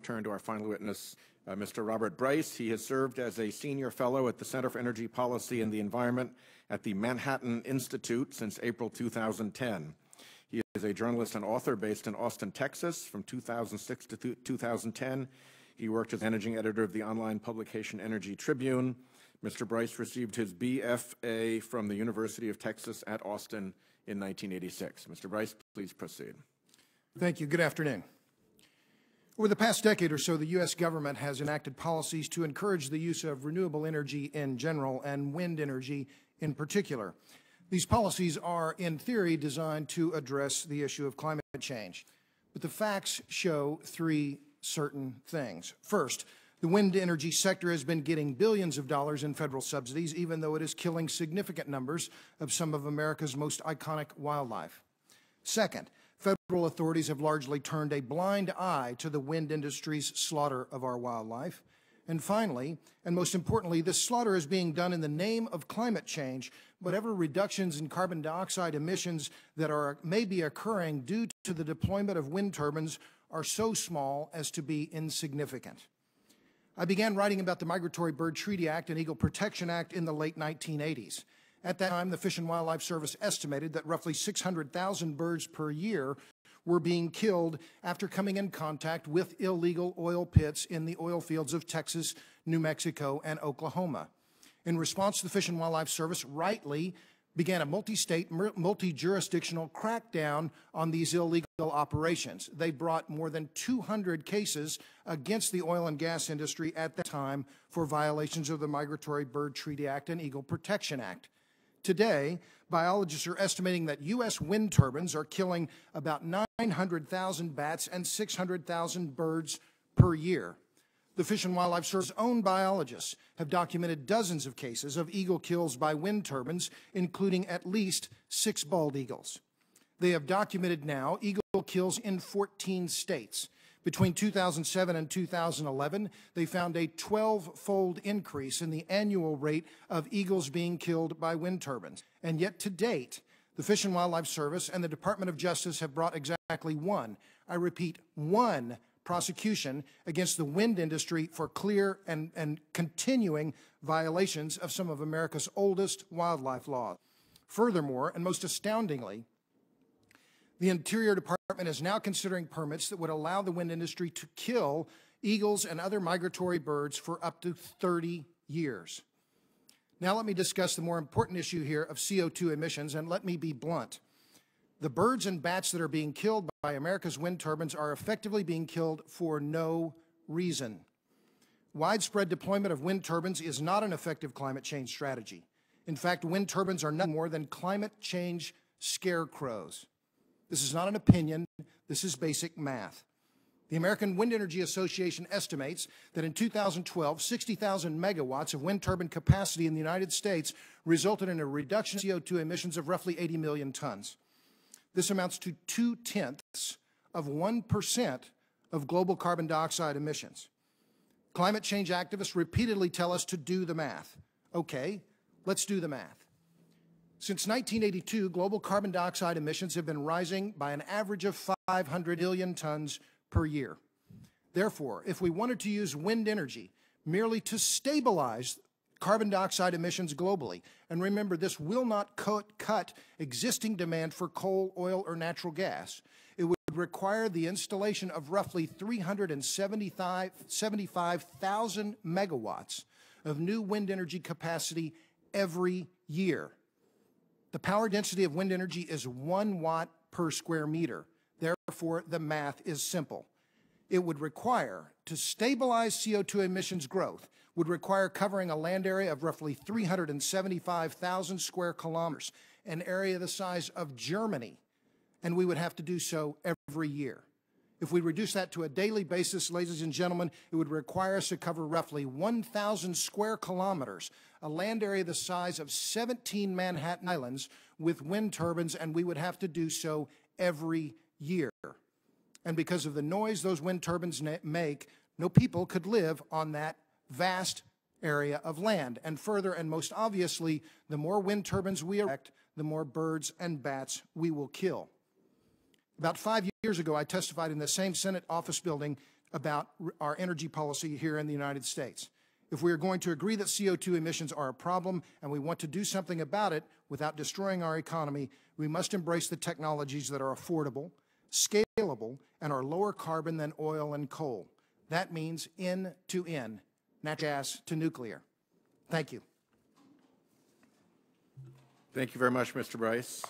turn to our final witness, Mr. Robert Bryce. He has served as a senior fellow at the Center for Energy Policy and the Environment at the Manhattan Institute since April 2010. He is a journalist and author based in Austin, Texas from 2006 to 2010. He worked as managing editor of the online publication Energy Tribune. Mr. Bryce received his BFA from the University of Texas at Austin in 1986. Mr. Bryce, please proceed. Thank you. Good afternoon. Over the past decade or so, the U.S. government has enacted policies to encourage the use of renewable energy in general and wind energy in particular. These policies are, in theory, designed to address the issue of climate change. But the facts show three certain things. First, the wind energy sector has been getting billions of dollars in federal subsidies, even though it is killing significant numbers of some of America's most iconic wildlife. Second, federal authorities have largely turned a blind eye to the wind industry's slaughter of our wildlife. And finally, and most importantly, this slaughter is being done in the name of climate change. Whatever reductions in carbon dioxide emissions that may be occurring due to the deployment of wind turbines are so small as to be insignificant. I began writing about the Migratory Bird Treaty Act and Eagle Protection Act in the late 1980s. At that time, the Fish and Wildlife Service estimated that roughly 600,000 birds per year were being killed after coming in contact with illegal oil pits in the oil fields of Texas, New Mexico, and Oklahoma. In response, the Fish and Wildlife Service rightly began a multi-state, multi-jurisdictional crackdown on these illegal operations. They brought more than 200 cases against the oil and gas industry at that time for violations of the Migratory Bird Treaty Act and Eagle Protection Act. Today, biologists are estimating that U.S. wind turbines are killing about 900,000 bats and 600,000 birds per year. The Fish and Wildlife Service's own biologists have documented dozens of cases of eagle kills by wind turbines, including at least 6 bald eagles. They have documented now eagle kills in 14 states. Between 2007 and 2011, they found a 12-fold increase in the annual rate of eagles being killed by wind turbines. And yet to date, the Fish and Wildlife Service and the Department of Justice have brought exactly one, I repeat, one prosecution against the wind industry for clear and continuing violations of some of America's oldest wildlife laws. Furthermore, and most astoundingly, the Interior Department is now considering permits that would allow the wind industry to kill eagles and other migratory birds for up to 30 years. Now let me discuss the more important issue here of CO2 emissions, and let me be blunt. The birds and bats that are being killed by America's wind turbines are effectively being killed for no reason. Widespread deployment of wind turbines is not an effective climate change strategy. In fact, wind turbines are nothing more than climate change scarecrows. This is not an opinion, this is basic math. The American Wind Energy Association estimates that in 2012, 60,000 megawatts of wind turbine capacity in the United States resulted in a reduction in CO2 emissions of roughly 80 million tons. This amounts to 0.2% of global carbon dioxide emissions. Climate change activists repeatedly tell us to do the math. Okay, let's do the math. Since 1982, global carbon dioxide emissions have been rising by an average of 500 million tons per year. Therefore, if we wanted to use wind energy merely to stabilize carbon dioxide emissions globally, and remember, this will not cut existing demand for coal, oil, or natural gas. It would require the installation of roughly 375,000 megawatts of new wind energy capacity every year. The power density of wind energy is 1 watt per square meter. Therefore, the math is simple. It would require, to stabilize CO2 emissions growth, would require covering a land area of roughly 375,000 square kilometers, an area the size of Germany, and we would have to do so every year. If we reduce that to a daily basis, ladies and gentlemen, it would require us to cover roughly 1,000 square kilometers, a land area the size of 17 Manhattan Islands, with wind turbines, and we would have to do so every year. And because of the noise those wind turbines make, no people could live on that vast area of land. And further, and most obviously, the more wind turbines we erect, the more birds and bats we will kill. About 5 years ago, I testified in the same Senate office building about our energy policy here in the United States. If we are going to agree that CO2 emissions are a problem and we want to do something about it without destroying our economy, we must embrace the technologies that are affordable, scalable, and are lower carbon than oil and coal. That means end-to-end, natural gas to nuclear. Thank you. Thank you very much, Mr. Bryce.